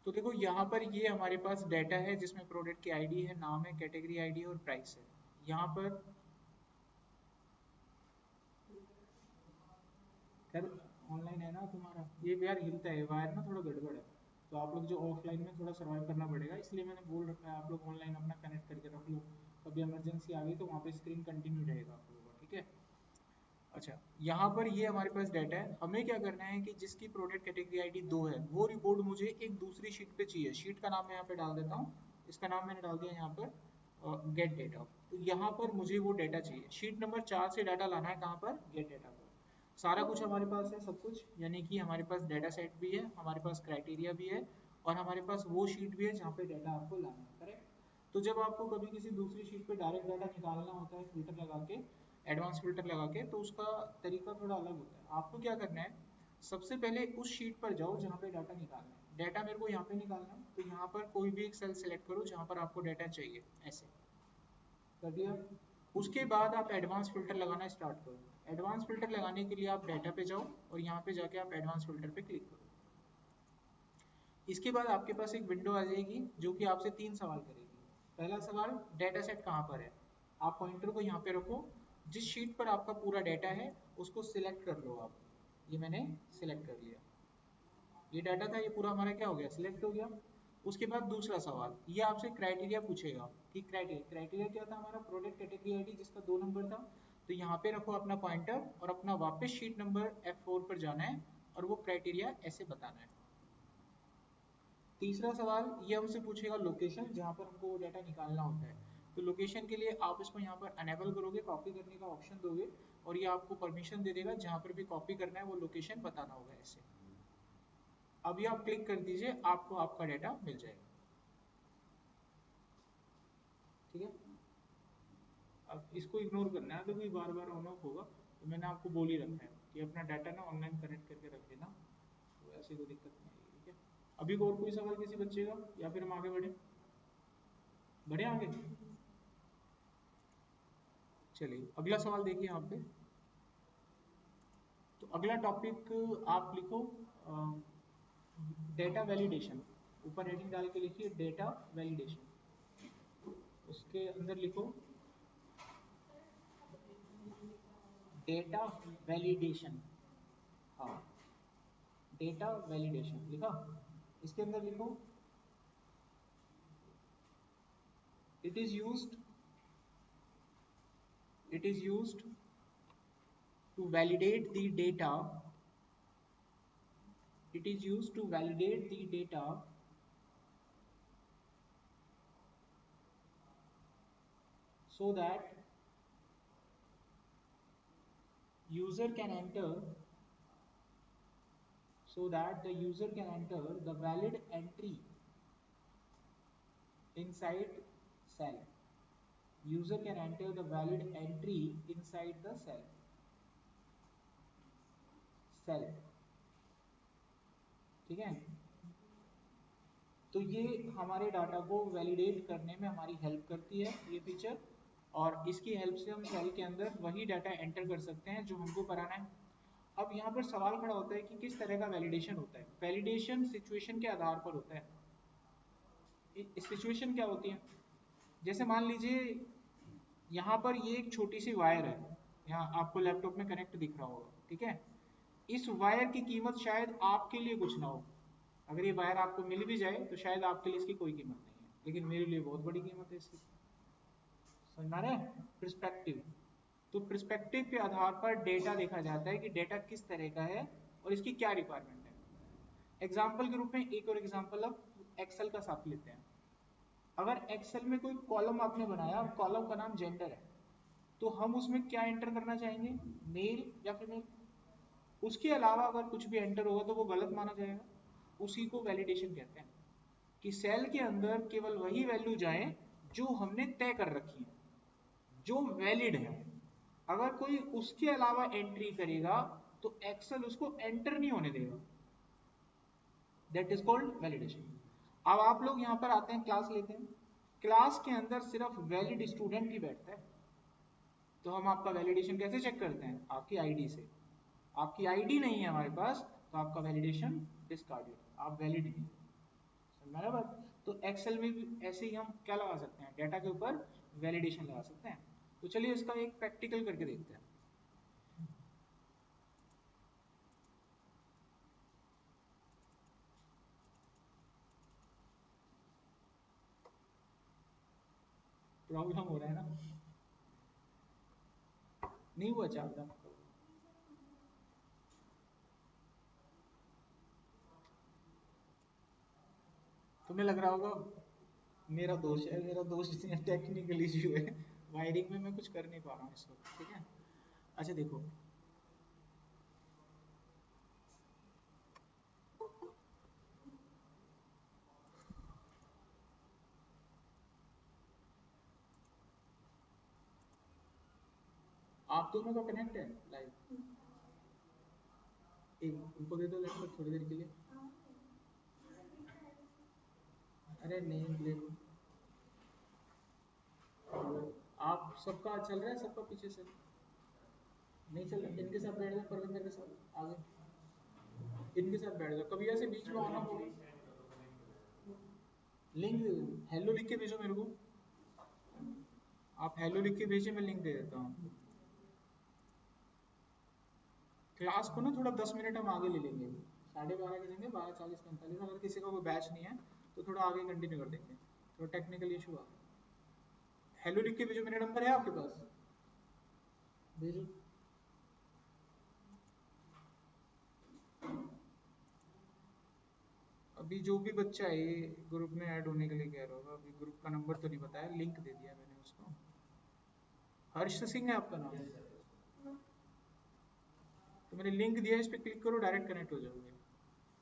तो देखो यहाँ पर ये हमारे पास डाटा है जिसमें प्रोडक्ट की आईडी है, नाम है, कैटेगरी आईडी है और प्राइस है। यहाँ पर खैर ऑनलाइन है ना तुम्हारा, ये यार हिलता है वायर ना, थोड़ा गड़बड़ है। तो आप लोग जो ऑफलाइन में थोड़ा सर्वाइव करना पड़ेगा, इसलिए मैंने बोल रखा है आप लोग ऑनलाइन अपना कनेक्ट करके रख लो। कभी इमरजेंसी आ गई तो वहाँ पे स्क्रीन कंटिन्यू रहेगा आप लोगों का, ठीक है। अच्छा, यहाँ पर ये हमारे पास डाटा है। हमें क्या करना है कि जिसकी प्रोडक्ट कैटेगरी आईडी 2 है वो रिपोर्ट मुझे एक दूसरी शीट पे चाहिए। शीट का नाम मैं यहाँ पे डाल देता हूँ, इसका नाम मैंने डाल दिया यहाँ पर गेट डेटा। तो यहाँ पर मुझे वो डेटा चाहिए, शीट नंबर 4 से डाटा लाना है कहाँ पर, गेट डेटा पर। सारा कुछ हमारे पास है, सब कुछ, यानी कि हमारे पास डाटा सेट भी है, हमारे पास क्राइटेरिया भी है और हमारे पास वो शीट भी है जहाँ पे डाटा आपको लाना है, करेक्ट। तो जब आपको कभी किसी दूसरी शीट पे डायरेक्ट डाटा निकालना होता है फिल्टर लगा के, एडवांस फिल्टर लगा के, तो उसका तरीका थोड़ा अलग होता है। आपको क्या करना है, सबसे पहले उस शीट पर जाओ जहाँ पे डाटा निकालना है। डाटा मेरे को यहाँ पे निकालना है, तो यहाँ पर कोई भी एक सेल सेलेक्ट करो जहाँ पर आपको डाटा चाहिए, ऐसे कर दिया। उसके बाद आप एडवांस फिल्टर लगाना स्टार्ट करो। एडवांस फिल्टर लगाने के लिए आप डाटा पे जाओ और यहाँ पे जाके आप एडवांस फिल्टर पे क्लिक करो। इसके बाद आपके पास एक विंडो आ जाएगी जो कि आपसे 3 सवाल करेगी। पहला सवाल, डाटा सेट कहाँ पर है। आप पॉइंटर को यहाँ पे रखो, जिस शीट पर आपका पूरा डाटा है उसको सिलेक्ट कर लो आप। ये मैंने सिलेक्ट कर लिया, ये डाटा था, ये पूरा हमारा क्या हो गया, सिलेक्ट हो गया। उसके बाद दूसरा सवाल, ये आपसे क्राइटेरिया पूछेगा कि क्राइटेरिया क्या था हमारा, प्रोडक्ट कैटेगरी आईडी जिसका 2 नंबर था। तो यहाँ पे रखो अपना पॉइंटर और अपना वापस शीट नंबर F4 पर जाना है और वो क्राइटेरिया ऐसे बताना है। तीसरा सवाल, ये हमसे पूछेगा लोकेशन जहाँ पर हमको वो डाटा निकालना होता है। तो लोकेशन के लिए आप इसको यहाँ पर अनेबल करोगे, कॉपी करने का ऑप्शन दोगे और ये आपको परमिशन दे देगा, जहाँ पर भी कॉपी करना है वो लोकेशन बताना होगा ऐसे। अभी आप क्लिक कर दीजिए, आपको आपका डाटा मिल जाएगा, ठीक है। अब इसको इग्नोर करना है तो भी बार बार ऑन ऑफ होगा, तो मैंने आपको बोल ही रखा है कि अपना डाटा ना ऑनलाइन कनेक्ट करके रख लेना, तो ऐसी कोई दिक्कत नहीं आएगी, ठीक है। अभी और कोई सवाल किसी बच्चे का, या फिर हम आगे बढ़े, बढ़े आगे। चलिए अगला सवाल देखिए यहाँ पे। तो अगला टॉपिक आप लिखो डेटा वैलिडेशन। ऊपर हेडिंग डाल के लिखिए डेटा वैलिडेशन। उसके अंदर लिखो डेटा वैलिडेशन। हाँ, डेटा वैलिडेशन लिखा। इसके अंदर लिखो it is used to validate the data. It is used to validate the data so that user can enter the user can enter the valid entry inside cell. User can enter the valid entry inside the cell, ठीक है। तो ये हमारे data को validate करने में हमारी help करती है ये फीचर, और इसकी हेल्प से हम सेल के अंदर वही डाटा एंटर कर सकते हैं जो हमको कराना है। अब यहाँ पर सवाल खड़ा होता है कि किस तरह का वैलिडेशन होता है। वैलिडेशन सिचुएशन के आधार पर होता है। सिचुएशन क्या होती है, जैसे मान लीजिए यहाँ पर ये एक छोटी सी वायर है, यहाँ आपको लैपटॉप में कनेक्ट दिख रहा होगा, ठीक है। इस वायर की कीमत शायद आपके लिए कुछ ना हो, अगर ये वायर आपको मिल भी जाए तो शायद आपके लिए इसकी कोई कीमत नहीं है, लेकिन मेरे लिए बहुत बड़ी कीमत है इसकी। समझ में आ रहा है, प्रिस्पेक्टिव। तो प्रिस्पेक्टिव के आधार पर डेटा देखा जाता है कि डेटा किस तरह का है और इसकी क्या रिक्वायरमेंट है। एग्जाम्पल के रूप में एक और एग्जाम्पल अब एक्सेल का साथ लेते हैं। अगर एक्सेल में कोई कॉलम आपने बनाया, कॉलम का नाम जेंडर है, तो हम उसमें क्या एंटर करना चाहेंगे, मेल या फीमेल। उसके अलावा अगर कुछ भी एंटर होगा तो वो गलत माना जाएगा। उसी को वैलिडेशन कहते हैं कि सेल के अंदर केवल वही वैल्यू जाए जो हमने तय कर रखी है, जो वैलिड है। अगर कोई उसके अलावा एंट्री करेगा तो एक्सेल उसको एंटर नहीं होने देगा। That is called validation. अब आप लोग यहाँ पर आते हैं, क्लास लेते हैं, क्लास के अंदर सिर्फ वैलिड स्टूडेंट ही बैठता है। तो हम आपका वैलिडेशन कैसे चेक करते हैं, आपकी आईडी से। आपकी आईडी नहीं है हमारे पास तो आपका वैलिडेशन डिस्कार्डेड, आप वैलिड नहीं। बराबर। तो एक्सेल में भी ऐसे ही हम क्या लगा सकते हैं, डेटा के ऊपर वैलिडेशन लगा सकते हैं। तो चलिए इसका एक प्रैक्टिकल करके देखते हैं। प्रॉब्लम हो रहा है ना, नहीं हुआ चाहता, तुम्हें लग रहा होगा मेरा दोष है, मेरा दोष इसमें टेक्निकल इश्यू है, वायरिंग में मैं कुछ कर नहीं पा रहा हूँ इस वक्त, ठीक है। अच्छा देखो, आप दोनों का कनेक्ट है लाइव, एक उनको दे दो लैपटॉप थोड़ी देर के लिए। अरे नहीं ले लो, आप सबका चल रहा है, सबका पीछे से नहीं चल रहा, इनके साथ बैठ जाओ, परविंदर के साथ आगे, इनके साथ बैठ जाओ, कभी ऐसे बीच में आना हो। लिंक हेलो लिख के भेजो मेरे को, आप हेलो लिख के भेजिए, मैं लिंक दे देता हूँ। क्लास को ना थोड़ा 10 मिनट हम आगे ले लेंगे, 12:30 की जगह 12:40-45, अगर किसी का कोई बैच नहीं है तो थोड़ा आगे कंटिन्यू कर देंगे, थोड़ा टेक्निकल इशू आ। हेलो लिख के भेजो, मेरा नंबर है आपके पास, भेजो। अभी जो भी बच्चा है ये ग्रुप में ऐड होने के लिए कह रहा होगा, अभी ग्रुप का नंबर तो नहीं बताया, लिंक दे दिया मैंने उसको। हर्ष सिंह है आपका नाम, तो मैंने लिंक दिया, इस पर क्लिक करो, डायरेक्ट कनेक्ट हो जाओगे।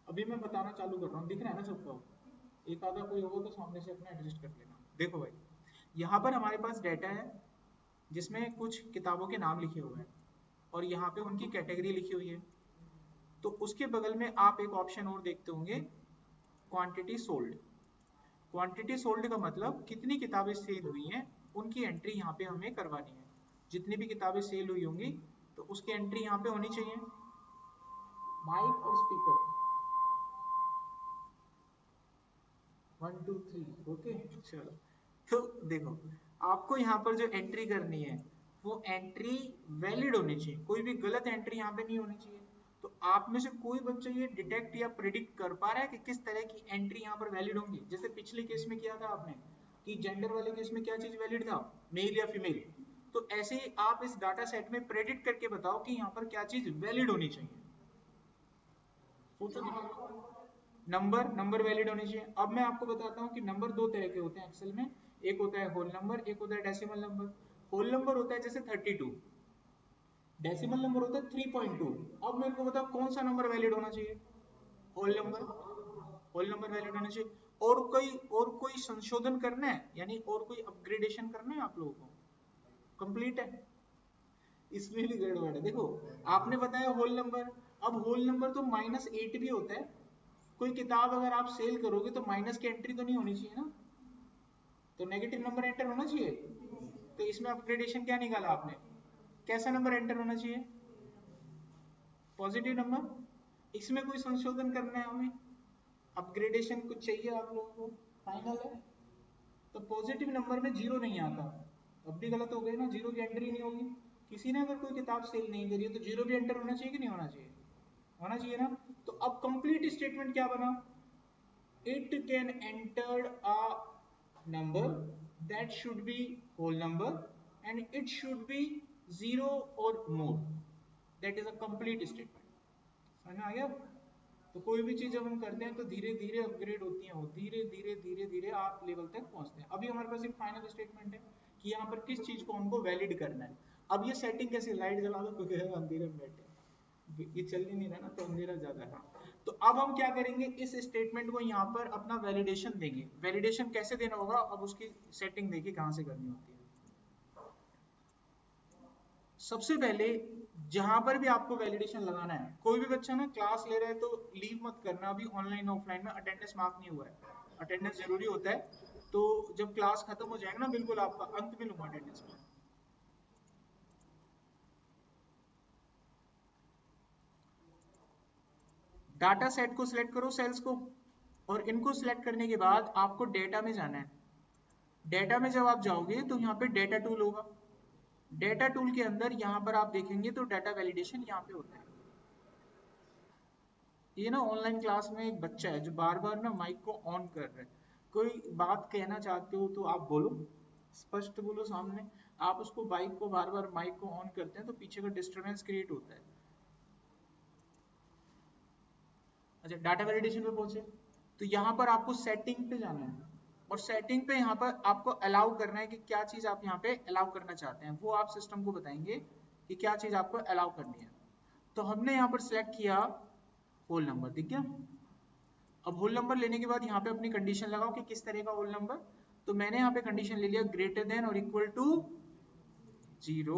अभी मैं बताना चालू कर रहा हूँ, दिख रहा है ना सबको, एक आधा कोई होगा तो सामने से अपना एडजस्ट कर लेना। देखो भाई, यहाँ पर हमारे पास डाटा है जिसमें कुछ किताबों के नाम लिखे हुए हैं और यहाँ पे उनकी कैटेगरी लिखी हुई है। तो उसके बगल में आप एक ऑप्शन और देखते होंगे, क्वांटिटी सोल्ड। क्वांटिटी सोल्ड का मतलब कितनी किताबें सेल हुई हैं, उनकी एंट्री यहाँ पे हमें करवानी है। जितनी भी किताबें सेल हुई होंगी तो उसकी एंट्री यहाँ पे होनी चाहिए। माइक और स्पीकर 1 2 3 ओके, चलो। तो देखो, आपको यहाँ पर जो एंट्री करनी है वो एंट्री वैलिड होनी चाहिए, कोई भी गलत एंट्री यहाँ पे नहीं होनी चाहिए। तो आप में से कोई बच्चा ये डिटेक्ट या प्रिडिक्ट कर पा रहा है कि किस तरह की एंट्री यहाँ पर वैलिड होंगी? जैसे पिछले केस में किया था आपने कि जेंडर वाले केस में क्या चीज वैलिड था, मेल या फीमेल। तो ऐसे ही आप इस डाटा सेट में प्रेडिक्ट करके बताओ कि यहाँ पर क्या चीज वैलिड होनी चाहिए। सोचो दिमाग, नंबर, नंबर वैलिड होने चाहिए। अब मैं आपको बताता हूँ कि नंबर दो तरह के होते हैं एक्सेल में, एक होता है होल नंबर, एक होता है डेसिमल नंबर। होल नंबर होता है जैसे 32, डेसिमल नंबर होता है 3.2। अब मेरे को बताओ कौन सा नंबर वैलिड होना चाहिए? Whole number, whole number valid होना चाहिए। और कोई संशोधन करना है, यानी और कोई अपग्रेडेशन करना है आप लोगों को, कंप्लीट है? इसमें भी गड़बड़ है, देखो आपने बताया होल नंबर, अब होल नंबर तो -8 भी होता है। कोई किताब अगर आप सेल करोगे तो माइनस की एंट्री तो नहीं होनी चाहिए ना, तो नेगेटिव नंबर एंटर होना चाहिए। तो इसमें अपग्रेडेशन क्या निकाला आपने, कैसा नंबर एंटर होना चाहिए? Positive number. इसमें कोई संशोधन करना है हमें, अपग्रेडेशन कुछ चाहिए आप लोगों को, फाइनल है। तो पॉजिटिव नंबर में जीरो नहीं आता, अब भी गलत हो गए ना, जीरो की एंट्री नहीं होगी। किसी ने अगर कोई किताब सेल नहीं करी है तो जीरो भी एंटर होना चाहिए कि नहीं होना चाहिए? होना चाहिए ना। तो अब कंप्लीट स्टेटमेंट क्या बना, it can enter a number that should be whole number and it should be zero or more, that is a complete statement। समझ में आ गया? तो कोई भी चीज जब हम करते हैं तो धीरे धीरे अपग्रेड होती है, वो धीरे धीरे धीरे धीरे आप लेवल तक पहुंचते हैं। अभी हमारे पास एक फाइनल स्टेटमेंट है कि यहाँ पर किस चीज को हमको वैलिड करना है। अब ये सेटिंग कैसे, लाइट जला दो क्योंकि अंधेरे में बैठे, ये चल ही नहीं रहा ना तो अंधेरा ज्यादा है। तो अब हम क्या करेंगे, इस स्टेटमेंट को यहाँ पर अपना वैलिडेशन देंगे। वैलिडेशन कैसे देना होगा, अब उसकी सेटिंग देखिए कहाँ से करनी होती है। सबसे पहले जहां पर भी आपको वैलिडेशन लगाना है, कोई भी बच्चा ना क्लास ले रहा है तो लीव मत करना, अभी ऑनलाइन ऑफलाइन में अटेंडेंस मार्क नहीं हुआ है, अटेंडेंस जरूरी होता है। तो जब क्लास खत्म हो जाएगा ना, बिल्कुल आपका अंत में लूंगा अटेंडेंस में। डाटा सेट को सिलेक्ट करो, सेल्स को, और इनको सिलेक्ट करने के बाद आपको डेटा में जाना है। डेटा में जब आप जाओगे तो यहाँ पे डेटा टूल होगा। डेटा टूल के अंदर यहाँ पर आप देखेंगे तो डाटा वैलिडेशन यहाँ पे होता है। ये ना ऑनलाइन क्लास में एक बच्चा है जो बार बार ना माइक को ऑन कर रहा है। कोई बात कहना चाहते हो तो आप बोलो, स्पष्ट बोलो सामने। आप उसको बाइक को बार बार माइक को ऑन करते हैं तो पीछे का डिस्टरबेंस क्रिएट होता है। अच्छा, डाटा वैलिडेशन पे पहुंचे तो यहाँ पर आपको सेटिंग पे जाना है और सेटिंग पे यहाँ पर आपको अलाउ करना है कि क्या चीज आप यहाँ पे अलाउ करना चाहते हैं, वो आप सिस्टम को बताएंगे कि क्या चीज आपको अलाउ करनी है। तो हमने यहाँ पर सिलेक्ट किया होल नंबर, ठीक है। अब होल नंबर लेने के बाद यहाँ पे अपनी कंडीशन लगाओ कि किस तरह का होल नंबर। तो मैंने यहाँ पे कंडीशन ले लिया ग्रेटर देन और इक्वल टू 0,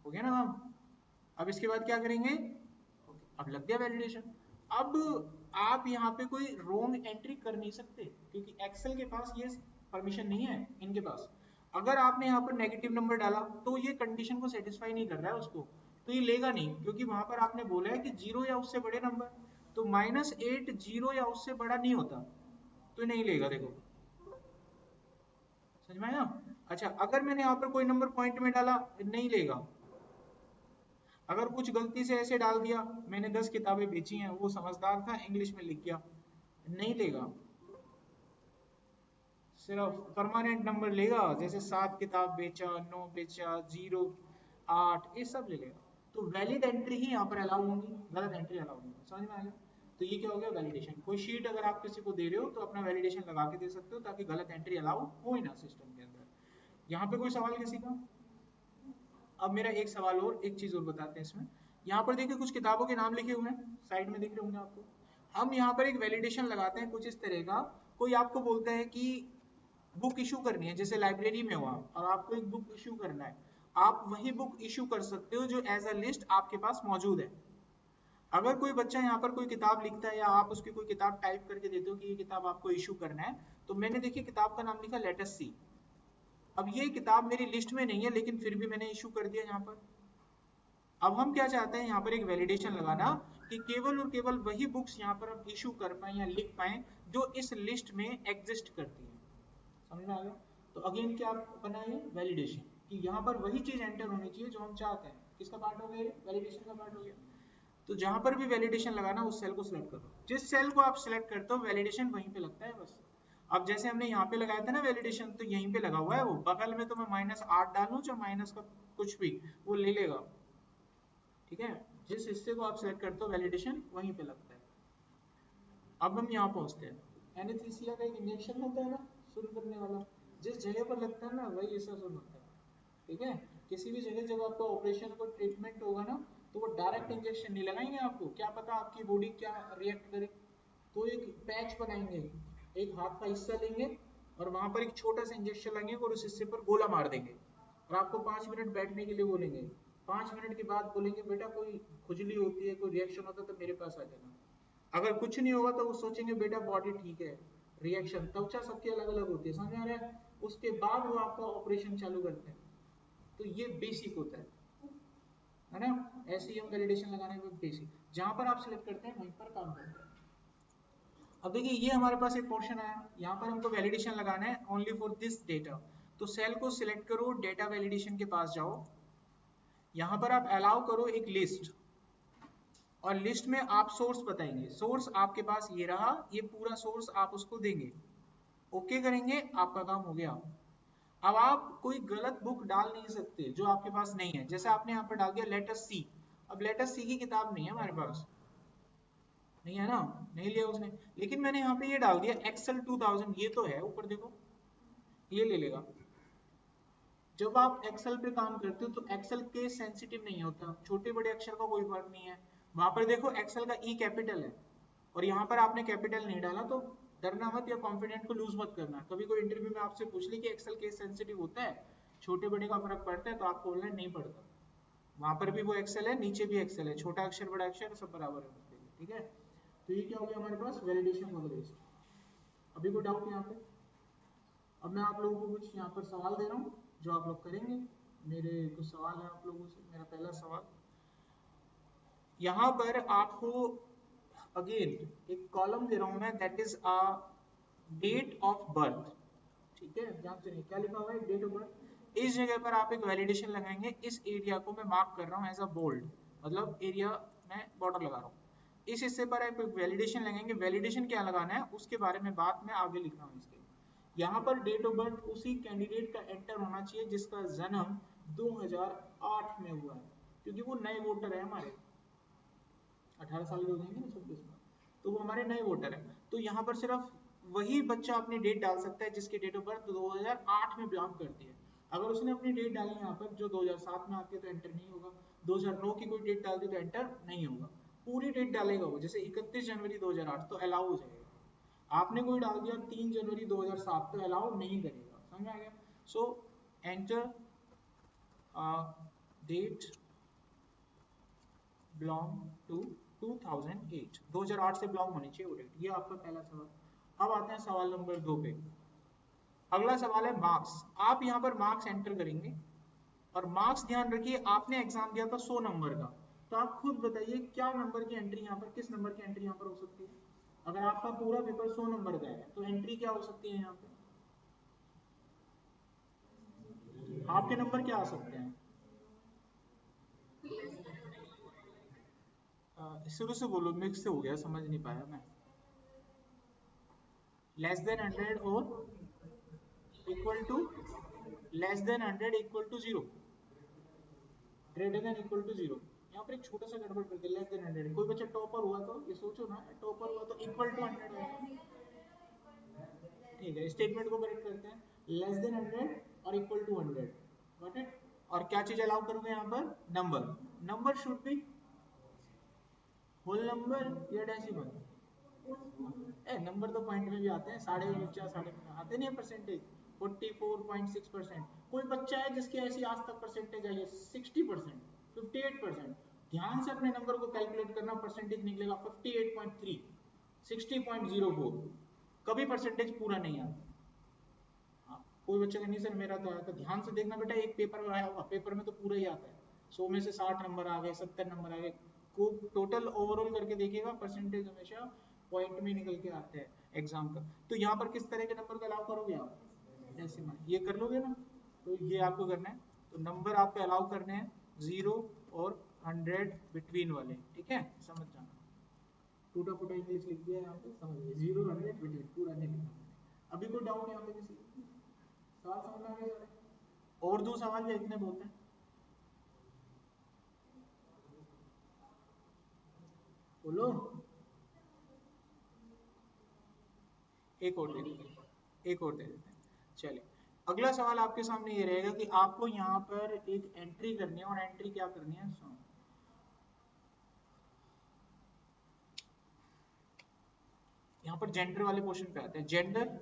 हो गया ना काम। अब इसके बाद क्या करेंगे, अब लग गया वैलिडेशन। अब आप यहाँ पे कोई रॉन्ग एंट्री कर नहीं सकते क्योंकि एक्सेल के पास ये परमिशन नहीं है इनके पास। अगर आपने यहाँ पर नेगेटिव नंबर डाला तो ये कंडीशन को सेटिस्फाई नहीं कर रहा है उसको, तो ये लेगा नहीं क्योंकि वहां पर आपने बोला है कि 0 या उससे बड़े नंबर। तो -8 0 या उससे बड़ा नहीं होता तो नहीं लेगा। देखो समझ में आया। अच्छा, अगर मैंने यहाँ पर कोई नंबर पॉइंट में डाला नहीं लेगा। अगर कुछ गलती से ऐसे डाल दिया, मैंने 10 किताबें बेची हैं, वो समझदार था इंग्लिश में लिख गया, नहीं लेगा। सिर्फ परमानेंट नंबर लेगा, जैसे 7 किताब बेचा, 9 बेचा, 0 8 ये सब ले लेगा। तो वैलिड एंट्री ही यहाँ पर अलाउ होंगी, गलत एंट्री अलाउ नहीं। समझ में आ गया। तो ये क्या हो गया, वैलिडेशन। कोई शीट अगर आप किसी को दे रहे हो तो अपना वैलिडेशन लगा के दे सकते हो ताकि गलत एंट्री अलाउ हो ही ना सिस्टम के अंदर। यहाँ पे कोई सवाल किसी का। अब मेरा एक सवाल और, एक चीज और बताते हैं इसमें। यहाँ पर देखिए कुछ किताबों के नाम लिखे हुए हैं, साइड में दिख रहे होंगे आपको। हम यहाँ पर एक वैलिडेशन लगाते हैं कुछ इस तरह का। कोई आपको बोलता है कि बुक इशू करनी है, जैसे लाइब्रेरी में हो आप और आपको एक बुक इशू करना है, आप वही बुक इशू कर सकते हो जो एज अ लिस्ट आपके पास मौजूद है। अगर कोई बच्चा यहाँ पर कोई किताब लिखता है या आप उसकी कोई किताब टाइप करके देते हो कि ये किताब आपको इशू करना है, तो मैंने देखिए किताब का नाम लिखा लेट अस सी। अब ये किताब मेरी लिस्ट में नहीं है लेकिन फिर भी मैंने इशू कर दिया यहाँ पर। अब हम क्या चाहते हैं यहाँ पर एक वैलिडेशन लगाना कि केवल और केवल वही बुक्स यहाँ पर हम इशू कर पाए या लिख पाए जो इस लिस्ट में एग्जिस्ट करती है। समझ में आ गया। तो अगेन क्या बनाए वैलिडेशन कि यहाँ पर वही चीज एंटर होनी चाहिए जो हम चाहते हैं। किसका पार्ट हो गया, वैलिडेशन का पार्ट हो गया। तो जहां पर भी वैलिडेशन लगाना उस सेल को सिलेक्ट करो, जिस सेल को आप सिलेक्ट करते हो वैलिडेशन वहीं पे लगता है बस। अब जैसे हमने यहाँ पे लगाया था ना वैलिडेशन, तो यहीं पे लगा हुआ है वो। बगल में तो मैं -8 डालूं चाहे माइनस का कुछ भी, वो ले लेगा। ठीक है, जिस हिस्से को आप सिलेक्ट करते हो वैलिडेशन वहीं पे लगता है। अब हम यहाँ पहुंचते हैं। एनेस्थीसिया का एक इंजेक्शन होता है ना सुन करने वाला, जिस जगह पर लगता है ना वही ऐसा सुन होता है। ठीक है, किसी भी जगह जब आपका ऑपरेशन को ट्रीटमेंट होगा ना तो वो डायरेक्ट इंजेक्शन नहीं लगाएंगे आपको, क्या पता आपकी बॉडी क्या रिएक्ट करे। तो एक पैच बनाएंगे, एक हाथ का हिस्सा लेंगे और वहां पर एक छोटा सा इंजेक्शन लगाएंगे और उस हिस्से पर गोला मार देंगे और आपको 5 मिनट बैठने के लिए बोलेंगे। 5 मिनट के बाद बोलेंगे बेटा कोई खुजली होती है, कोई रिएक्शन होता है तो मेरे पास आ जाना। अगर कुछ नहीं होगा तो वो सोचेंगे बेटा बॉडी ठीक है। रिएक्शन त्वचा सबकी अलग अलग होती है, समझ आ रहा है। उसके बाद वो आपका ऑपरेशन चालू करते हैं। तो ये बेसिक होता है ना। ऐसे ही हम वैलिडेशन लगाने में बेसिक, जहां पर आप सिलेक्ट करते हैं वहीं पर काम करते हैं। अब देखिए ये हमारे पास एक पोर्शन आया, यहाँ पर हमको वैलिडेशन लगाना है ओनली फॉर दिस डेटा। तो सेल को सिलेक्ट करो, डेटा वैलिडेशन के पास जाओ, यहाँ पर आप अलाउ करो एक लिस्ट और लिस्ट में आप सोर्स बताएंगे। सोर्स आपके पास ये रहा, ये पूरा सोर्स आप उसको देंगे। ओके करेंगे, आपका काम हो गया। अब आप कोई गलत बुक डाल नहीं सकते जो आपके पास नहीं है। जैसे आपने यहाँ पर डाल दिया लेट अस सी, अब लेट अस सी की किताब नहीं है हमारे पास, नहीं है ना, नहीं लिया उसने। लेकिन मैंने यहाँ पे ये डाल दिया एक्सेल 2000, ये तो है ऊपर देखो, ये ले लेगा। जब आप एक्सेल पे काम करते हो तो एक्सेल केस सेंसिटिव नहीं होता, छोटे बड़े अक्षर का कोई फर्क नहीं है। वहां पर देखो एक्सेल का ई कैपिटल है और यहाँ पर आपने कैपिटल नहीं डाला, तो डरना मत या कॉन्फिडेंट को लूज मत करना। कभी कोई इंटरव्यू में आपसे पूछ ली कि एक्सेल केस सेंसिटिव होता है, छोटे बड़े का फर्क पड़ता है, तो आपको बोलना नहीं पड़ता। वहां पर भी वो एक्सेल है, नीचे भी एक्सेल है, छोटा अक्षर बड़ा अक्षर सब बराबर है उसके लिए। ठीक है, तो ये क्या हो गया हमारे पास वैलिडेशन हो गई। अभी कोई डाउट यहाँ पे। अब मैं आप लोगों को कुछ यहाँ पर सवाल दे रहा हूँ जो आप लोग करेंगे। मेरे कुछ सवाल है आप लोगों से। मेरा पहला सवाल, यहाँ पर आपको अगेन एक कॉलम दे रहा हूं मैं, that is a date of birth. ठीक है, ध्यान से क्या लिखा हुआ है, डेट ऑफ बर्थ। इस जगह पर आप एक वैलिडेशन लगाएंगे, इस एरिया को मैं मार्क कर रहा हूँ एज अ बोल्ड, मतलब एरिया में बॉर्डर लगा रहा हूँ। इस हिस्से पर आप वैलिडेशन लगाएंगे। वैलिडेशन क्या लगाना है उसके बारे में बात मैं आगे लिख रहा हूँ। इसके यहाँ पर डेट ऑफ बर्थ उसी कैंडिडेट का एंटर होना चाहिए जिसका जन्म 2008 में हुआ है, क्योंकि वो नए वोटर है हमारे, 18 साल के हो जाएंगे ना 26 में, तो वो हमारे नए वोटर है। तो यहाँ पर सिर्फ वही बच्चा अपनी डेट डाल सकता है जिसकी डेट ऑफ बर्थ 2008 में बिलोंग करती है। अगर उसने अपनी डेट डाली यहाँ पर जो 2007 में आती है तो एंटर नहीं होगा, 2009 की कोई डेट डाल दी तो एंटर नहीं होगा। पूरी डेट डालेगा वो, जैसे 31 जनवरी 2008 तो अलाउ हो जाएगा। आपने कोई डाल दिया 3 जनवरी 2007 तो अलाउ नहीं करेगा। समझ आ गया? So enter date belong to 2008, 2008 से बिलोंग होनी चाहिए वो डेट। ये आपका पहला सवाल। अब आते हैं सवाल नंबर 2 पे। अगला सवाल है मार्क्स। आप यहाँ पर मार्क्स एंटर करेंगे और मार्क्स ध्यान रखिए आपने एग्जाम दिया था 100 नंबर का, तो आप खुद बताइए क्या नंबर की एंट्री यहाँ पर, किस नंबर की एंट्री यहाँ पर हो सकती है। अगर आपका पूरा पेपर 100 नंबर का है तो एंट्री क्या हो सकती है यहाँ पे, आपके नंबर क्या आ सकते हैं। शुरू से बोलो, मिक्स से हो गया, समझ नहीं पाया मैं। लेस देन 100 और equal to, less than 100 equal to 0, greater than equal to 0। यहाँ पर एक छोटा सा गड़बड़ करते हैं, लेस देन 100। कोई बच्चा टॉपर हुआ तो ये सोचो ना, टॉपर हुआ तो इक्वल टू 100 होगा। ठीक है, स्टेटमेंट को करेक्ट करते हैं, लेस देन 100 और इक्वल टू 100। Got it? और क्या चीज अलाउ करोगे यहाँ पर, number. Number should be whole number या डेसिमल। ए नंबर तो पॉइंट में भी आते हैं, साढ़े ऊंचा साढ़े आते नहीं है परसेंटेज, 44.6%। कोई बच्चा है जिसकी ऐसी आज तक परसेंटेज आई है 60%, 58%। ध्यान से अपने नंबर को कैलकुलेट करना, परसेंटेज निकलेगा 58.3, 60.04। कभी परसेंटेज पूरा नहीं आता। हाँ, कोई बच्चा का नहीं सर मेरा तो आया, तो ध्यान से देखना बेटा, एक पेपर आया हुआ, पेपर में तो पूरा ही आता है, 100 में से 60 नंबर आ गए, 70 नंबर आ गए, को टोटल ओवरऑल करके देखिएगा परसेंटेज हमेशा पॉइंट में निकल के आते हैं एग्जाम का। तो यहाँ पर किस तरह के नंबर का अलाउ करोगे आप, डेसिमल, ये कर लोगे ना, तो ये आपको करना है। तो नंबर आपको अलाउ करने हैं 0 और 100 बिटवीन वाले, ठीक है, समझ जाना। टूटा फूटा इंग्लिश लिख दिया यहाँ पे, समझ लीजिए 0 100 बिटवीन, पूरा नहीं लिखा। अभी कोई डाउट यहाँ पे किसी, सवाल समझ में आ गया सारे? और दो सवाल या इतने बहुत हैं, बोलो। एक और दे देते हैं, एक और दे देते हैं, चलिए। अगला सवाल आपके सामने ये रहेगा कि आपको यहाँ पर एक एंट्री करनी है, और एंट्री क्या करनी है, सुनो। यहाँ पर जेंडर वाले क्वेश्चन पे आते हैं। जेंडर,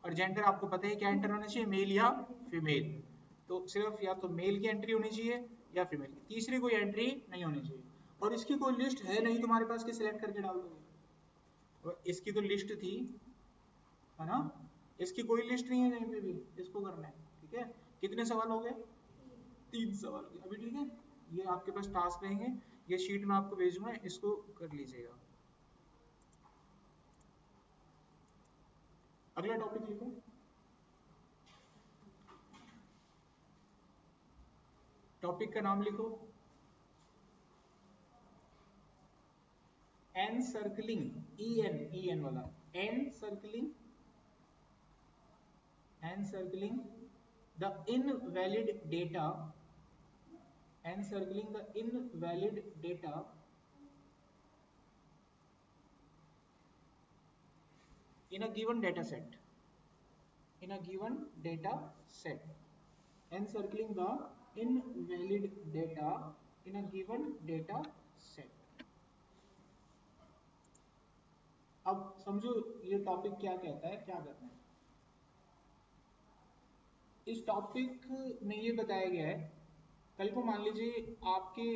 और जेंडर आपको पता है क्या एंटर होना चाहिए, मेल या फीमेल। तो सिर्फ या तो मेल की एंट्री होनी चाहिए या फीमेल की, तीसरी कोई एंट्री नहीं होनी चाहिए। और इसकी कोई लिस्ट है नहीं तुम्हारे पास कि सिलेक्ट करके डाल दोगे, और इसकी तो लिस्ट थी, है ना, इसकी कोई लिस्ट नहीं है कहीं पे भी, इसको करना है। ठीक है, कितने सवाल हो गए, 3 सवाल हो गए अभी। ठीक है, ये आपके पास टास्क रहेंगे, ये शीट में आपको भेजूंगा, इसको कर लीजिएगा। अगला टॉपिक लिखो, टॉपिक का नाम लिखो एन सर्कलिंग, ई एन वाला, encircling, encircling the invalid data, encircling the invalid data in a given data set, in a given data set, encircling the invalid data in a given data set। अब समझो ये topic क्या कहता है, क्या करना है। इस टॉपिक में ये बताया गया है, कल को मान लीजिए आपके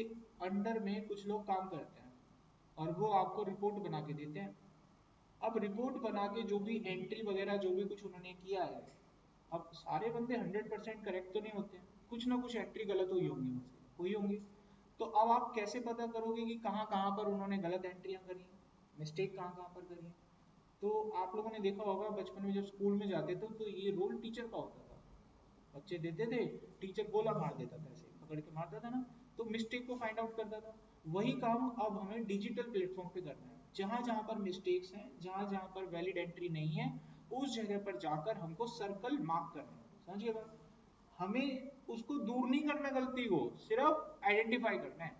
अंडर में कुछ लोग काम करते हैं और वो आपको रिपोर्ट बना के देते हैं। अब रिपोर्ट बना के जो भी एंट्री वगैरह जो भी कुछ उन्होंने किया है, अब सारे बंदे 100% करेक्ट तो नहीं होते हैं, कुछ ना कुछ एंट्री गलत हुई होंगी, उनसे हुई होंगी। तो अब आप कैसे पता करोगे कि कहाँ कहाँ पर उन्होंने गलत एंट्रियां करी हैं? मिस्टेक कहाँ कहाँ पर करी है। तो आप लोगों ने देखा होगा बचपन में जब स्कूल में जाते थे तो ये रोल टीचर का होता था। बच्चे देते थे, टीचर गोला मार देता था, ऐसे पकड़ के मारता था ना, तो मिस्टेक को फाइंड आउट करता था। वही काम अब हमें डिजिटल प्लेटफॉर्म पे करना है। जहां जहां पर मिस्टेक्स हैं, जहां जहां पर वैलिड एंट्री नहीं है, उस जगह पर जाकर हमको सर्कल मार्क करना है। समझिए बात, हमें उसको दूर नहीं करना गलती को, सिर्फ आइडेंटिफाई करना है।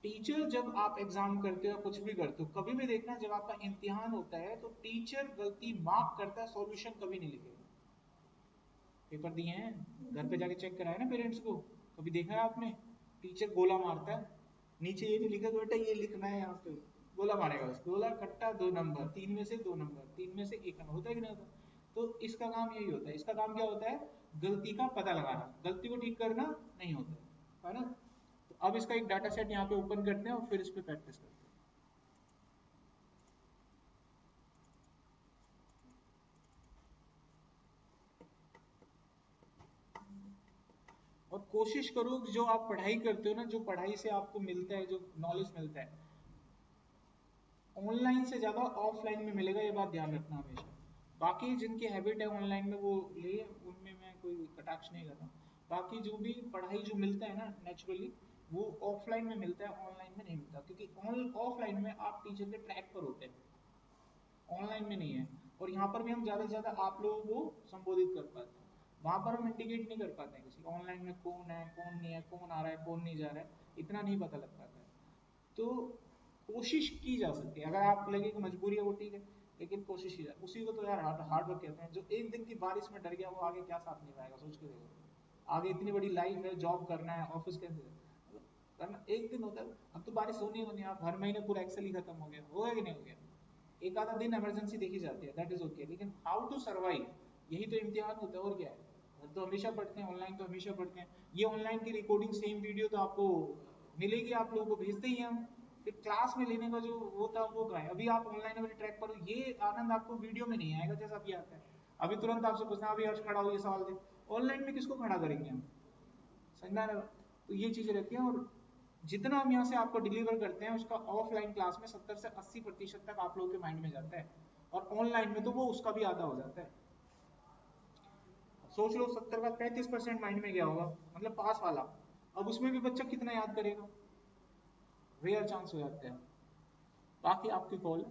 टीचर जब आप एग्जाम करते हो, कुछ भी करते हो, कभी भी देखना जब आपका इम्तिहान होता है तो टीचर गलती मार्क करता है, सॉल्यूशन कभी नहीं लिखेगा। पेपर दिए हैं, घर पे जाके चेक कराए ना पेरेंट्स को, कभी देखा है आपने? टीचर गोला मारता है, नीचे ये नहीं लिखा कि बेटा ये लिखना है यहाँ पे, गोला मारेगा उसको, गोला कट्टा 2 नंबर, 3 में से 2 नंबर, 3 में से 1 नंबर, होता है कि नहीं होता? तो इसका काम यही होता है। इसका काम क्या होता है? गलती का पता लगाना, गलती को ठीक करना नहीं होता है ना। तो अब इसका एक डाटा सेट यहाँ पे ओपन करते हैं और फिर इस पे प्रैक्टिस करते हैं। और कोशिश करो कि जो आप पढ़ाई करते हो ना, जो पढ़ाई से आपको मिलता है, जो नॉलेज मिलता है, ऑनलाइन से ज्यादा ऑफलाइन में मिलेगा, ये बात ध्यान रखना हमेशा। बाकी जिनकी हैबिट है ऑनलाइन में वो ले, उनमें मैं कोई कटाक्ष नहीं कर रहा। बाकी जो भी पढ़ाई जो मिलता है ना नेचुरली, वो ऑफलाइन में मिलता है, ऑनलाइन में नहीं मिलता, क्योंकि ऑफलाइन में आप टीचर के ट्रैक पर होते हैं, ऑनलाइन में नहीं है। और यहाँ पर भी हम ज्यादा से ज्यादा आप लोगों को संबोधित कर पाते हैं, वहां पर हम इंडिकेट नहीं कर पाते हैं किसी। ऑनलाइन में कौन है कौन नहीं है, कौन आ रहा है कौन नहीं जा रहा है, इतना नहीं पता लग पाता है। तो कोशिश की जा सकती है, अगर आप लगे कि मजबूरी है वो ठीक है, लेकिन कोशिश की जाए। उसी को तो यार हार्ड वर्क कहते हैं। जो एक दिन की बारिश में डर गया वो आगे क्या साथ नहीं पाएगा, सोच के देखो। आगे इतनी बड़ी लाइफ है, जॉब करना है, ऑफिस कैसे करना, एक दिन होता है। अब तो बारिश होनी होनी, आप हर महीने पूरा एक्सेल ही खत्म हो गया, हो गया कि नहीं हो गया? एक आधा दिन इमरजेंसी देखी जाती है, दैट इज ओके, लेकिन हाउ टू सर्वाइव, यही तो इम्तिहान होता है, और क्या है। घर तो हमेशा पढ़ते हैं, ऑनलाइन तो हमेशा पढ़ते हैं। ये ऑनलाइन की रिकॉर्डिंग सेम वीडियो तो आपको मिलेगी, आप लोगों को भेजते ही हम। फिर क्लास में लेने का जो वो था वो कहा है, अभी आप ऑनलाइन वाले ट्रैक पर हो, ये आनंद आपको वीडियो में नहीं आएगा जैसा अभी आता है। अभी तुरंत आपसे पूछना, अभी हर्ष खड़ा हो ये सवाल दे, ऑनलाइन में किसको खड़ा करेंगे हम? समझना है? तो ये चीजें रहती हैं। और जितना हम यहाँ से आपको डिलीवर करते हैं उसका ऑफलाइन क्लास में 70 से 80% तक आप लोगों के माइंड में जाता है, और ऑनलाइन में तो वो उसका भी आधा हो जाता है। सोच लो 70 का 35% माइंड में गया होगा, मतलब पास वाला। अब उसमें भी बच्चा कितना याद करेगा, रेयर चांस हो जाते हैं। बाकी आपकी कॉल।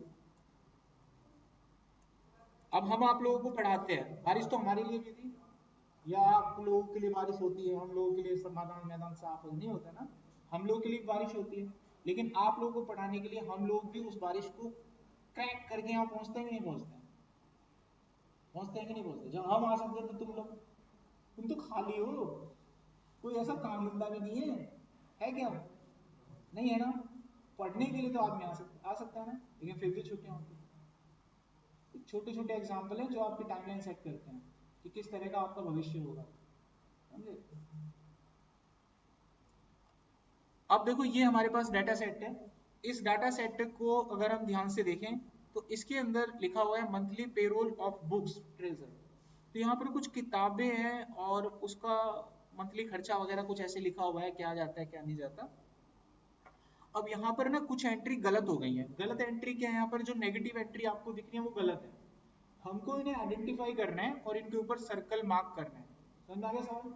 अब हम आप लोगों को पढ़ाते हैं, बारिश तो हमारे लिए भी थी, या आप लोगों के लिए बारिश होती है, हम लोगों के लिए समाधान मैदान साफ नहीं होता ना। हम लोगों के लिए बारिश होती है, लेकिन आप लोगों को पढ़ाने के लिए हम लोग भी उस बारिश को क्रैक करके यहाँ पहुंचते हैं कि नहीं पहुंचते हैं? पहुंचते हैं कि नहीं पहुंचते? जब हम आ सकते हैं तो तुम तो खाली हो, कोई ऐसा काम धंधा भी नहीं है क्या? नहीं है ना। पढ़ने के लिए तो आदमी आ सकता है ना, लेकिन फिर भी छुट्टियां होती हैं। छोटे छोटे एग्जाम्पल हैं जो आपकी टाइमलाइन सेट करते हैं कि किस तरह का आपका भविष्य होगा, समझे? अब देखो ये हमारे पास डाटा सेट है। इस डाटा सेट को अगर हम ध्यान से देखें तो इसके अंदर लिखा हुआ है monthly payroll of books treasure. तो यहाँ पर कुछ किताबें हैं और उसका मंथली खर्चा वगैरह कुछ ऐसे लिखा हुआ है, क्या जाता है क्या नहीं जाता। अब यहाँ पर ना कुछ एंट्री गलत हो गई है। गलत एंट्री क्या है? यहाँ पर जो नेगेटिव एंट्री आपको दिख रही है वो गलत है। हमको इन्हें आइडेंटिफाई करना है और इनके ऊपर सर्कल मार्क करना है। समझ आ गया सवाल?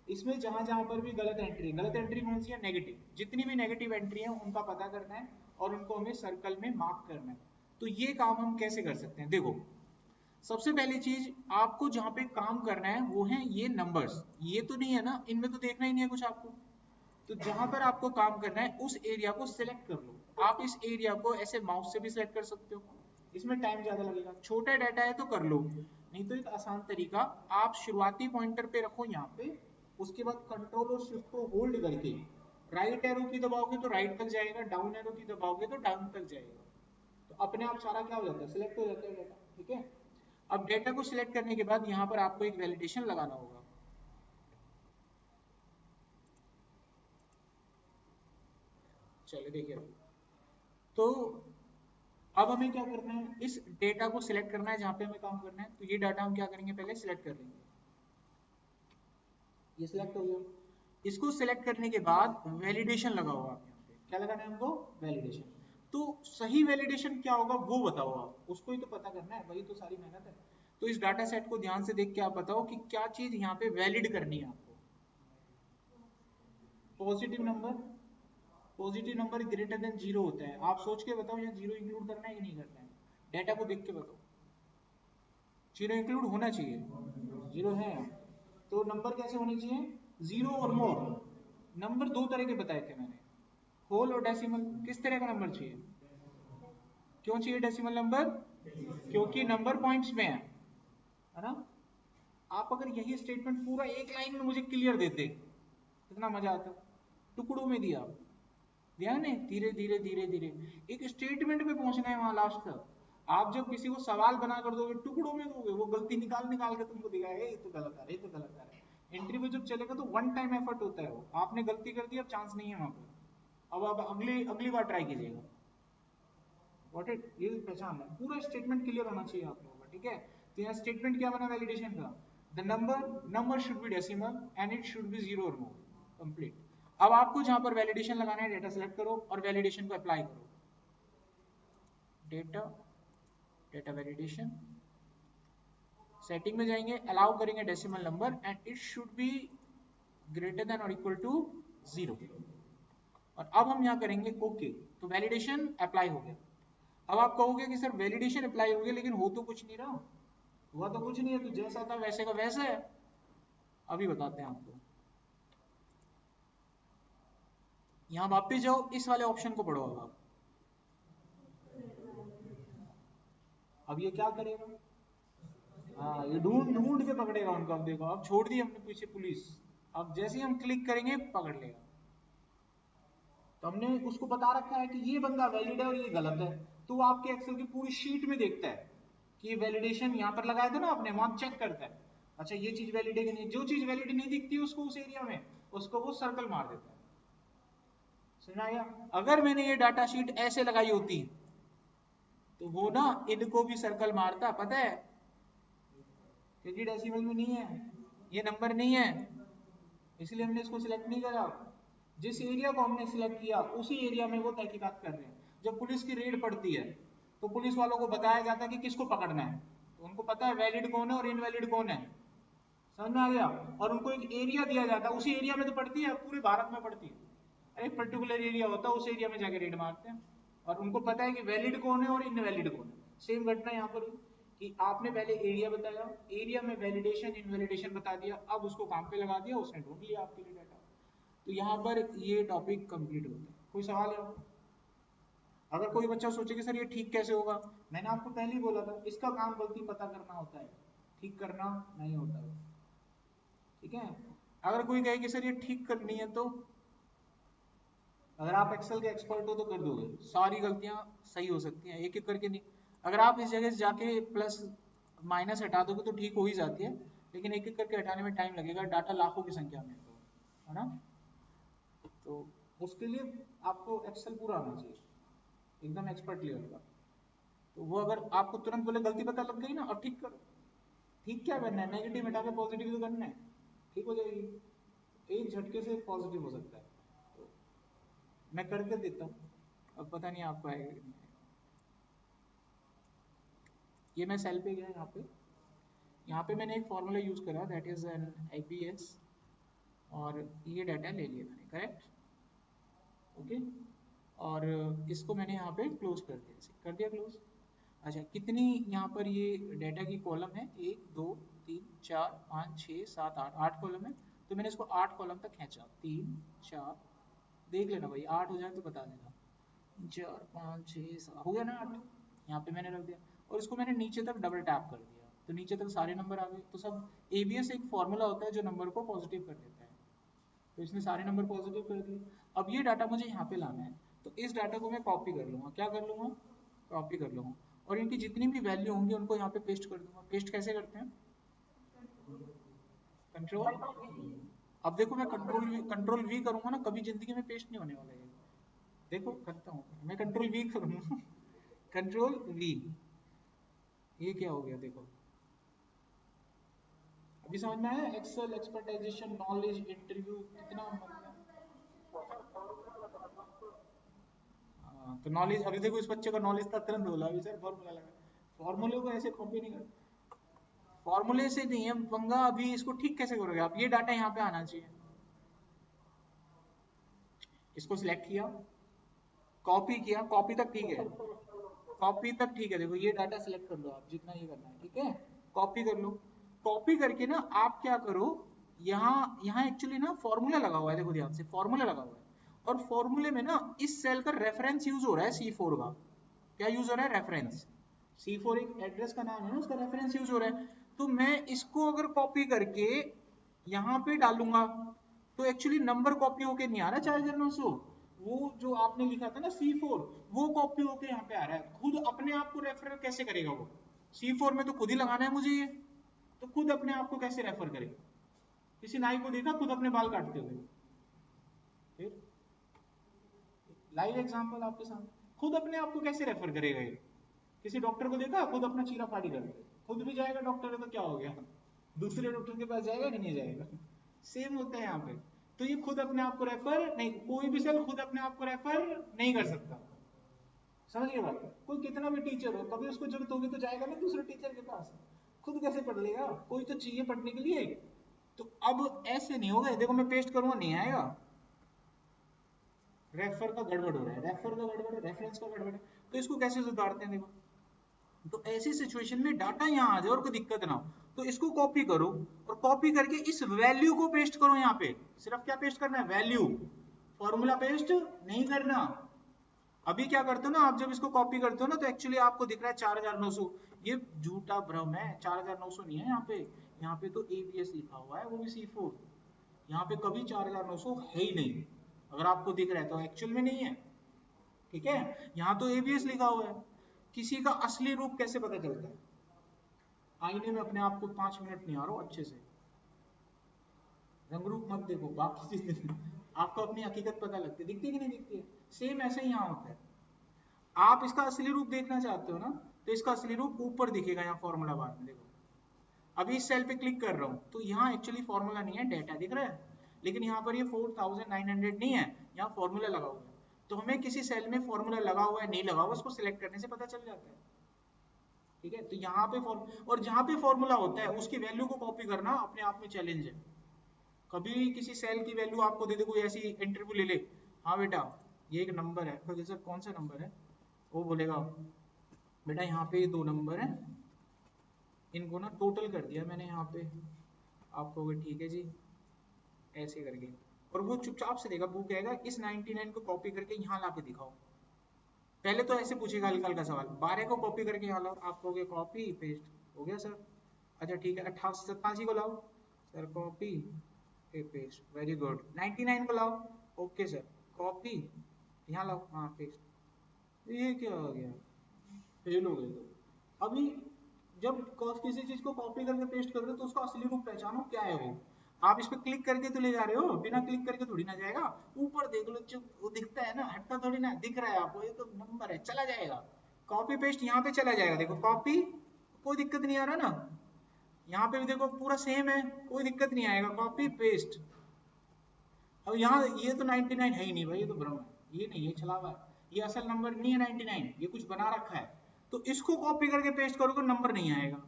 इसमें जहां जहां पर भी गलत एंट्री कौन सी है? नेगेटिव। जितनी भी नेगेटिव एंट्री है उनका पता करना है और उनको हमें सर्कल में मार्क करना है। तो ये काम हम कैसे कर सकते हैं? देखो, सबसे पहली चीज आपको जहां पे काम करना है वो है ये नंबर्स। ये तो नहीं है ना, इनमें तो देखना ही नहीं है कुछ आपको। तो जहां पर आपको काम करना है उस एरिया को सिलेक्ट कर लो। आप इस एरिया को ऐसे माउस से भी सिलेक्ट कर सकते हो, इसमें टाइम ज्यादा लगेगा। छोटा डाटा है तो कर लो, नहीं तो एक आसान तरीका, आप शुरुआती पॉइंटर पे रखो यहाँ पे, उसके बाद कंट्रोल और शिफ्ट को होल्ड करके राइट एरो की दबाओगे तो राइट तक जाएगा, डाउन एरो की दबाओगे तो डाउन तक जाएगा। तो अपने आप सारा क्या हो जाता है? सिलेक्ट हो जाता है डाटा। ठीक है, अब डेटा को सिलेक्ट करने के बाद यहाँ पर आपको एक वैलिडेशन लगाना होगा। चलिए देखिए, तो अब हमें क्या करना है? इस डेटा को सिलेक्ट करना है जहां पे हमें काम करना है। तो ये डाटा हम क्या करेंगे? पहले सिलेक्ट कर लेंगे। ये सिलेक्ट हो गया। इसको सिलेक्ट करने के बाद वैलिडेशन लगाओ आप यहाँ पे। क्या लगाना है हमको? वैलिडेशन। तो सही वैलिडेशन क्या होगा वो बताओ आप, उसको ही तो पता करना है, वही तो सारी मेहनत है। तो इस डाटा सेट को ध्यान से देख के आप बताओ कि क्या चीज यहाँ पे वैलिड करनी है आपको। Positive number greater than zero होता है, आप सोच के बताओ यहाँ जीरो इंक्लूड करना है कि नहीं करना है, डेटा को देख के बताओ। जीरो इंक्लूड होना चाहिए, जीरो है, तो नंबर कैसे होने चाहिए, जीरो और मोर। नंबर दो तरह के बताए थे मैंने, होल और डेसिमल। किस तरह का नंबर चाहिए, क्यों चाहिए डेसिमल नंबर, क्योंकि नंबर पॉइंट्स में है ना। आप अगर यही स्टेटमेंट पूरा एक लाइन में मुझे क्लियर देते कितना मजा आता, टुकड़ों में दिया, ध्यान है, धीरे धीरे धीरे धीरे एक स्टेटमेंट पे पहुंचना है वहां लास्ट तक। आप जब किसी को सवाल बना कर दोगे, टुकड़ों में दोगे, वो गलती निकाल निकाल के तुमको दिखाएगा ये तो गलत है, ये तो गलत है। इंटरव्यू जब चलेगा तो वन टाइम एफर्ट होता है, वो आपने गलती कर दी, अब चांस नहीं है वहां पर, अब आप अगली अगली बार ट्राई कीजिएगा। व्हाट इट, ये पहचान है, पूरा स्टेटमेंट क्लियर होना चाहिए आप लोगों का, ठीक है। तो यहाँ स्टेटमेंट क्या बना वैलिडेशन का, the number should B decimal and it should be zero और मोर, कंप्लीट। अब आपको जहां पर वैलिडेशन लगाना है, डेटा सेलेक्ट करो और वैलिडेशन को अप्लाई करो। डेटा वैलिडेशन सेटिंग में जाएंगे, अलाउ करेंगे decimal number and it should be greater than और इक्वल टू जीरो। और अब हम यहाँ करेंगे ओके, तो वैलिडेशन अप्लाई हो गया। अब आप कहोगे कि सर वैलिडेशन अप्लाई हो गया लेकिन हो तो कुछ नहीं रहा, हुआ तो कुछ नहीं है, तो जैसा था वैसे का वैसा है। अभी बताते हैं आपको, यहाँ वापस जाओ, इस वाले ऑप्शन को पढ़ो। अब ये क्या करेगा, हाँ ये ढूंढ ढूंढ के पकड़ेगा उनको। अब देखो, अब छोड़ दी हमने पीछे पुलिस, अब जैसे ही हम क्लिक करेंगे पकड़ लेगा। तो हमने उसको बता रखा है कि ये बंदा वैलिड है और ये गलत है, तो वो आपके एक्सेल की पूरी शीट में देखता है कि ये वैलिडेशन यहाँ पर लगाया था ना आपने, वहां चेक करता है, अच्छा ये चीज वैलिड है कि नहीं। जो चीज वैलिड नहीं दिखती है उसको उस एरिया में, उसको वो सर्कल मार देता है। समझ आया। अगर मैंने ये डाटा शीट ऐसे लगाई होती तो वो ना इनको भी सर्कल मारता, पता है, क्योंकि डेसिमल में नहीं है, ये नंबर नहीं है, इसलिए हमने इसको सिलेक्ट नहीं करा। जिस एरिया को हमने सिलेक्ट किया उसी एरिया में वो तहकीकात कर रहे हैं। जब पुलिस की रेड पड़ती है तो पुलिस वालों को बताया जाता है कि किसको पकड़ना है, तो उनको पता है वैलिड कौन है और इनवैलिड कौन है, समझ में आ गया। और उनको एक एरिया दिया जाता है, उसी एरिया में तो पड़ती है, पूरे भारत में पड़ती है, एक पर्टिकुलर एरिया होता है, उस एरिया में जाके रेड मारते हैं। और उनको पता है कि वैलिड कौन है और इनवैलिड कौन है। सेम घटना यहाँ पर हुई कि आपने पहले एरिया बताया, एरिया में वैलिडेशन इनवैलिडेशन बता दिया, अब उसको काम पे लगा दिया, उसने ढूंढ लिया आपके लिए डाटा। तो यहाँ पर ये टॉपिक कंप्लीट होता है। कोई सवाल है आपको? अगर कोई बच्चा सोचे कि सर ये ठीक कैसे होगा, मैंने आपको पहले ही बोला था, इसका काम गलती पता करना होता है, ठीक करना नहीं होता है, ठीक है। अगर कोई कहे कि सर ये ठीक करनी है, तो अगर आप एक्सेल के एक्सपर्ट हो तो कर दोगे, सारी गलतियां सही हो सकती हैं, एक एक करके नहीं। अगर आप इस जगह से जाके प्लस माइनस हटा दोगे तो ठीक हो ही जाती है, लेकिन एक एक करके हटाने में टाइम लगेगा, डाटा लाखों की संख्या में है ना। तो उसके लिए आपको एक्सेल पूरा आना चाहिए, एकदम एक्सपर्ट लेवल का। तो वो अगर आपको तुरंत बोले गलती पता लग गई ना, अब ठीक करो, ठीक क्या करना है, नेगेटिव हटा के पॉजिटिव तो करना है, ठीक हो जाएगी, एक झटके से पॉजिटिव हो सकता है। तो मैं करके देता हूँ, अब पता नहीं आपको आएगा कि नहीं। ये मैं सेल पे गया, यहाँ पे मैंने एक फॉर्मूला यूज करा, दैट इज एन IPS, और ये डाटा ले लिया मैंने, करेक्ट, ओके। और इसको मैंने यहाँ पे क्लोज कर दिया क्लोज। अच्छा, कितनी यहाँ पर ये डाटा की कॉलम है, 1 2 3 4 5 6 7 8, 8 कॉलम है। तो मैंने इसको 8 कॉलम तक खींचा, 3 4, देख लेना भाई, 8 हो जाए तो बता देना, 4 5 6 7 हो गया ना 8, यहाँ पे मैंने रख दिया। और इसको मैंने नीचे तक डबल टैप कर दिया, तो नीचे तक सारे नंबर आ गए। तो सब ABS एक फॉर्मूला होता है जो नंबर को पॉजिटिव कर देता है, तो इसने सारे नंबर पॉजिटिव कर दिए। अब ये डाटा मुझे यहाँ पे लाना है, तो इस डाटा को मैं कॉपी कर लूंगा, क्या कर लूंगा, कॉपी कर लूंगा, और इनकी जितनी भी वैल्यू होंगी उनको यहाँ पे पेस्ट कर दूंगा। पेस्ट कैसे करते हैं, कंट्रोल, अब देखो मैं कंट्रोल वी करूंगा ना, कभी जिंदगी में पेस्ट नहीं होने वाला है। देखो करता हूँ मैं, कंट्रोल वी करूंगा कंट्रोल वी, ये क्या हो गया देखो, अभी समझ में आया। एक्सेल एक्सपर्टाइजेशन नॉलेज इंटरव्यू कितना मतलब, हाँ, तो नॉलेज अभी देखो इस बच्चे का नॉलेज था तुरंत बोला अभी सर फॉर्मूला लगा। फॉर्मूले को ऐसे कॉपी नहीं कर, फॉर्मूले से नहीं है पंगा। अभी इसको ठीक कैसे करोगे आप, ये डाटा यहाँ पे आना चाहिए। इसको सिलेक्ट किया, कॉपी किया, कॉपी तक ठीक है, कॉपी तक ठीक है। देखो ये डाटा सिलेक्ट कर लो आप जितना ये करना है, ठीक है, कॉपी कर लो। कॉपी करके ना आप क्या करो, यहाँ यहाँ एक्चुअली ना फॉर्मूला लगा हुआ है, देखो ध्यान से फॉर्मूला लगा हुआ है। और फॉर्मूले में ना इस सेल का रेफरेंस यूज हो रहा है C4 का। क्या यूज हो रहा है, रेफरेंस। C4 एक एड्रेस का नाम है ना, उसका रेफरेंस यूज हो रहा है। तो मैं इसको अगर कॉपी करके यहाँ पे डालूंगा तो एक्चुअली नंबर कॉपी होके नहीं आ रहा 4900, वो जो आपने लिखा था ना C4 वो कॉपी होके यहाँ पे आ रहा है। खुद अपने आप को रेफर कैसे करेगा वो, C4 में तो खुद ही लगाना है मुझे ये, तो खुद अपने आप को कैसे रेफर करेगा। किसी नाई को देखा खुद अपने बाल काटते हुए, फिर लाइव एग्जांपल आपके सामने, खुद अपने आप को कैसे रेफर करेगा ये। किसी डॉक्टर को देखा खुद अपना चीरा फाड़ी करते, खुद भी जाएगा डॉक्टर तो क्या हो गया, दूसरे डॉक्टर के पास जाएगा कि नहीं जाएगा। सेम होता है यहाँ पे। तो ये खुद अपने आप को रेफर नहीं, कोई भी सेल खुद अपने आप को रेफर नहीं कर सकता। समझ गए बात, कोई कितना भी टीचर हो कभी उसको जरूरत होगी तो जाएगा ना दूसरे टीचर के पास, खुद कैसे पढ़ लेगा, कोई तो चाहिए पढ़ने के लिए। तो अब ऐसे नहीं होगा, देखो मैं पेस्ट करूंगा नहीं आएगा, रेफर का गड़बड़ हो रहा है, रेफर का गड़बड़ है, रेफरेंस का गड़बड़ है। तो इसको कैसे सुधारते हैं देखो, तो ऐसी सिचुएशन में डाटा यहाँ आ जाए और कोई दिक्कत ना हो तो इसको कॉपी करो, और कॉपी करके इस वैल्यू को पेस्ट करो यहाँ पे। सिर्फ क्या पेस्ट करना है, वैल्यू, फॉर्मूला पेस्ट नहीं करना। अभी क्या करते हो ना आप, जब इसको कॉपी करते हो ना तो एक्चुअली आपको दिख रहा है 4900, ये झूठा भ्रम है, 4900 नहीं है यहाँ पे। यहाँ पे तो ABS लिखा हुआ है, वो भी C4, यहाँ पे कभी 4900 है ही नहीं। अगर आपको दिख रहा है तो एक्चुअल में नहीं है, ठीक है, यहाँ तो ABS लिखा हुआ है। किसी का असली रूप कैसे पता चलता है, आईने में अपने आप को 5 मिनट निहारो अच्छे से, रंग रूप मत देखो, बाकी चीजें आपको अपनी हकीकत पता लगती है, दिखती है कि नहीं दिखती है। सेम ऐसे ही यहाँ होता है। आप इसका असली रूप देखना चाहते हो ना, तो इसका असली रूप ऊपर दिखेगा यहाँ फॉर्मूला बार में। देखो अभी इस सेल पे क्लिक कर रहा हूँ तो यहाँ एक्चुअली फॉर्मूला नहीं है, डेटा दिख रहा है, लेकिन यहाँ पर ये 4900 नहीं है, यहाँ फॉर्मूला लगा हुआ है। तो हमें किसी सेल में फॉर्मूला लगा हुआ है नहीं लगा हुआ उसको सिलेक्ट करने से पता चल जाता है, ठीक है। तो यहाँ पे और जहाँ पे फॉर्मूला होता है उसकी वैल्यू को कॉपी करना अपने आप में चैलेंज है। कभी किसी सेल की वैल्यू आपको दे दे, कोई ऐसी इंटरव्यू ले ले, हाँ बेटा ये एक नंबर है, तो सर कौन सा नंबर है, वो बोलेगा बेटा यहाँ पे 2 नंबर है, इनको ना टोटल कर दिया मैंने यहाँ पे, आप कहोगे ठीक है जी ऐसे करके, और वो चुपचाप से देगा, वो कहेगा इस 99 को कॉपी करके यहाँ ला के दिखाओ। पहले तो ऐसे पूछेगा हल्का हल्का सवाल, 12 को कॉपी करके यहाँ लाओ, आप कहोगे कॉपी पेस्ट हो गया सर, अच्छा ठीक है 88 को लाओ sir, copy paste, very good. 99 को लाओ, ओके सर कॉपी यहाँ लाओ, हाँ पेस्ट। ये क्या हो गया, फेल हो गए। तो अभी जब किसी चीज को कॉपी करके पेस्ट कर रहे हो तो उसका असली रूप पहचानो क्या है वो। आप इस पे क्लिक करके तो ले जा रहे हो, बिना क्लिक करके थोड़ी ना जाएगा। ऊपर देख लो जो वो दिखता है ना, हटता थोड़ी ना, दिख रहा है आपको, ये तो नंबर है, चला जाएगा। कॉपी पेस्ट यहाँ पे चला जाएगा, देखो कॉपी कोई दिक्कत नहीं आ रहा ना, यहाँ पे भी देखो पूरा सेम है, कोई दिक्कत नहीं आएगा, कॉपी पेस्ट। अब यहाँ ये तो 99 है ही नहीं भाई, ये तो भ्रम है, ये नहीं, ये चला हुआ है, ये असल नंबर नहीं है 99, ये कुछ बना रखा है। तो इसको कॉपी करके पेस्ट करोगे नंबर नहीं आएगा,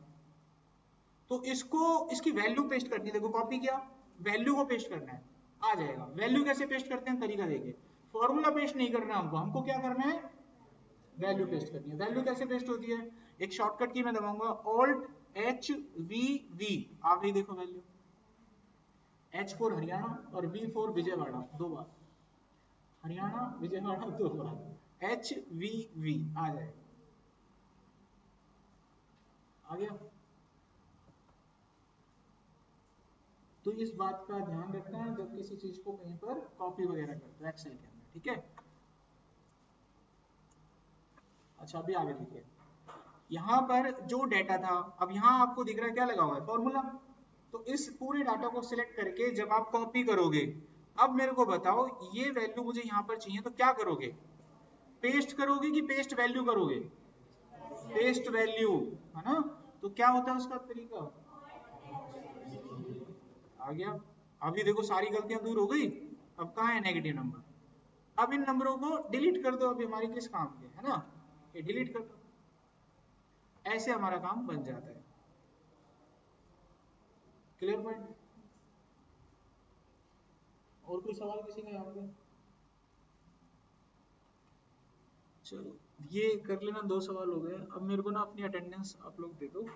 तो इसको इसकी वैल्यू पेस्ट करनी है। देखो कॉपी किया, वैल्यू को पेस्ट करना है, आ जाएगा। वैल्यू कैसे पेस्ट करते हैं, तरीका देखिए, फॉर्मूला पेस्ट नहीं करना हमको, हमको क्या करना है, वैल्यू पेस्ट करनी है। वैल्यू कैसे पेस्ट होती है, एक शॉर्टकट की मैं दबाऊंगा Alt+HVV, आप भी देखो वैल्यू, H फॉर हरियाणा और V for Vijayawada, 2 bar Haryana Vijayawada, 2 bar HVV आ जाए, आ गया। तो इस बात का ध्यान रखना है जब किसी चीज को कहीं पर कॉपी वगैरह करते हो एक्सेल के अंदर, ठीक है। अच्छा अभी आगे देखिए, यहाँ पर जो डेटा था, अब यहाँ आपको दिख रहा है क्या लगा हुआ है, फॉर्मूला। तो इस पूरे डाटा को सिलेक्ट करके जब आप कॉपी करोगे, अब मेरे को बताओ ये वैल्यू मुझे यहाँ पर चाहिए तो क्या करोगे, पेस्ट करोगे कि पेस्ट वैल्यू करोगे, पेस्ट वैल्यू, है ना। तो क्या होता है उसका तरीका, आ गया। अभी देखो सारी गलतियां दूर हो गई, अब कहाँ है नेगेटिव नंबर, अब इन नंबरों को डिलीट कर दो, अभी हमारी किस काम के है ना, ये डिलीट कर दो, ऐसे हमारा काम बन जाता है। Clear point? और कोई सवाल किसी का यहाँ पे? चलो ये कर लेना, 2 सवाल हो गए। अब मेरे को ना अपनी अटेंडेंस आप लोग दे दो।